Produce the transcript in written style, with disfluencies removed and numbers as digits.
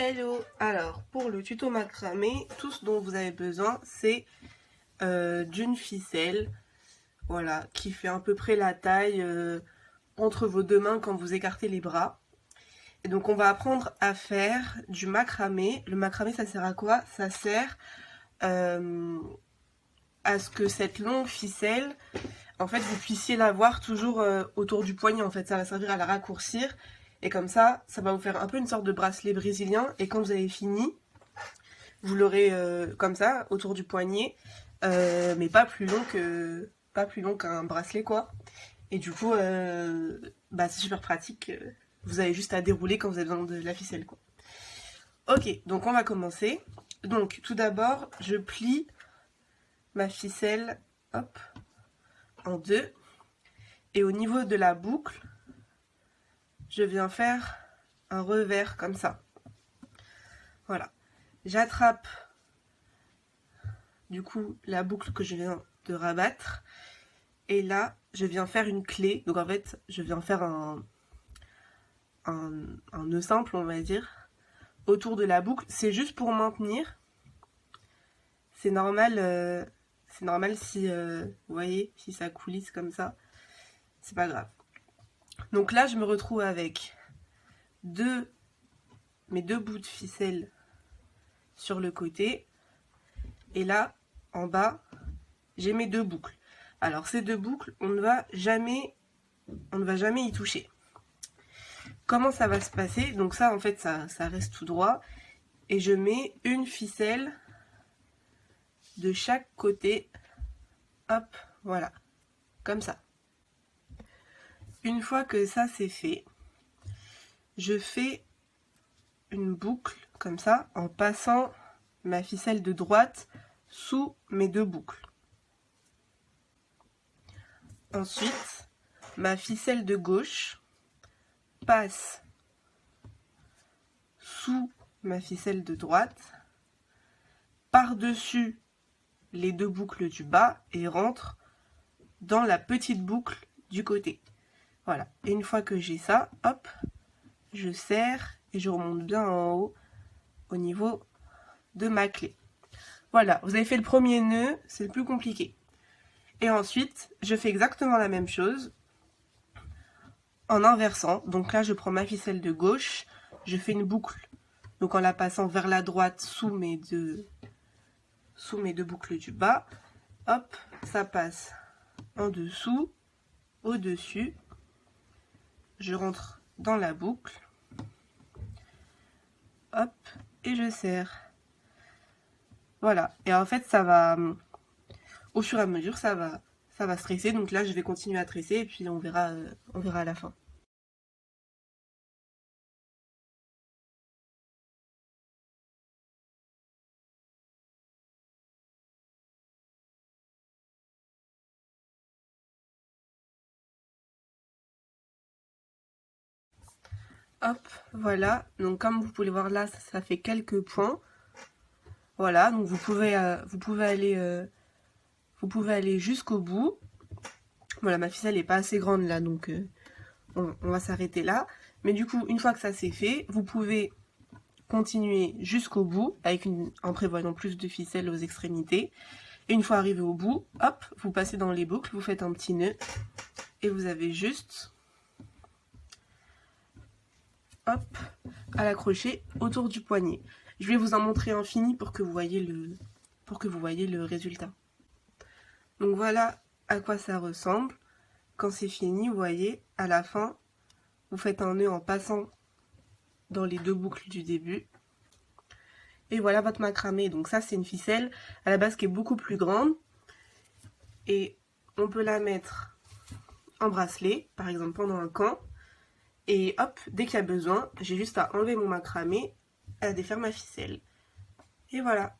Hello. Alors pour le tuto macramé, tout ce dont vous avez besoin c'est d'une ficelle, voilà, qui fait à peu près la taille entre vos deux mains quand vous écartez les bras. Et donc on va apprendre à faire du macramé. Le macramé, ça sert à quoi? Ça sert à ce que cette longue ficelle, en fait, vous puissiez la voir toujours autour du poignet. En fait, ça va servir à la raccourcir. Et comme ça va vous faire un peu une sorte de bracelet brésilien. Et quand vous avez fini, vous l'aurez comme ça, autour du poignet. Mais pas plus long qu'un bracelet, quoi. Et du coup, c'est super pratique. Vous avez juste à dérouler quand vous avez besoin de la ficelle, quoi. Ok, donc on va commencer. Donc, tout d'abord, je plie ma ficelle, hop, en deux. Et au niveau de la boucle, je viens faire un revers comme ça. Voilà. J'attrape du coup la boucle que je viens de rabattre. Et là, je viens faire une clé. Donc en fait, je viens faire un nœud simple, on va dire, autour de la boucle. C'est juste pour maintenir. C'est normal si, vous voyez, si ça coulisse comme ça. C'est pas grave. Donc là, je me retrouve avec mes deux bouts de ficelle sur le côté. Et là, en bas, j'ai mes deux boucles. Alors ces deux boucles, on ne va jamais y toucher. Comment ça va se passer? Donc ça, en fait, ça reste tout droit. Et je mets une ficelle de chaque côté. Hop, voilà. Comme ça. Une fois que ça c'est fait, je fais une boucle comme ça en passant ma ficelle de droite sous mes deux boucles. Ensuite, ma ficelle de gauche passe sous ma ficelle de droite, par-dessus les deux boucles du bas et rentre dans la petite boucle du côté. Voilà. Et une fois que j'ai ça, hop, je serre et je remonte bien en haut au niveau de ma clé. Voilà, vous avez fait le premier nœud, c'est le plus compliqué. Et ensuite, je fais exactement la même chose en inversant. Donc là, je prends ma ficelle de gauche, je fais une boucle. Donc en la passant vers la droite sous mes deux boucles du bas. Hop, ça passe en dessous, au-dessus. Je rentre dans la boucle. Hop, et je serre. Voilà, et en fait, ça va, au fur et à mesure, ça va stresser. Donc là, je vais continuer à tresser et puis on verra à la fin. Hop, voilà. Donc comme vous pouvez voir là, ça fait quelques points. Voilà, donc vous pouvez aller jusqu'au bout. Voilà, ma ficelle n'est pas assez grande là, donc on va s'arrêter là. Mais du coup, une fois que ça c'est fait, vous pouvez continuer jusqu'au bout en prévoyant plus de ficelles aux extrémités. Et une fois arrivé au bout, hop, vous passez dans les boucles, vous faites un petit nœud et vous avez juste, hop, à l'accrocher autour du poignet. Je vais vous en montrer un fini pour que vous voyez le résultat. Donc voilà à quoi ça ressemble. Quand c'est fini, vous voyez, à la fin, vous faites un nœud en passant dans les deux boucles du début. Et voilà votre macramé. Donc ça, c'est une ficelle à la base qui est beaucoup plus grande. Et on peut la mettre en bracelet, par exemple pendant un camp. Et hop, dès qu'il y a besoin, j'ai juste à enlever mon macramé, à défaire ma ficelle. Et voilà.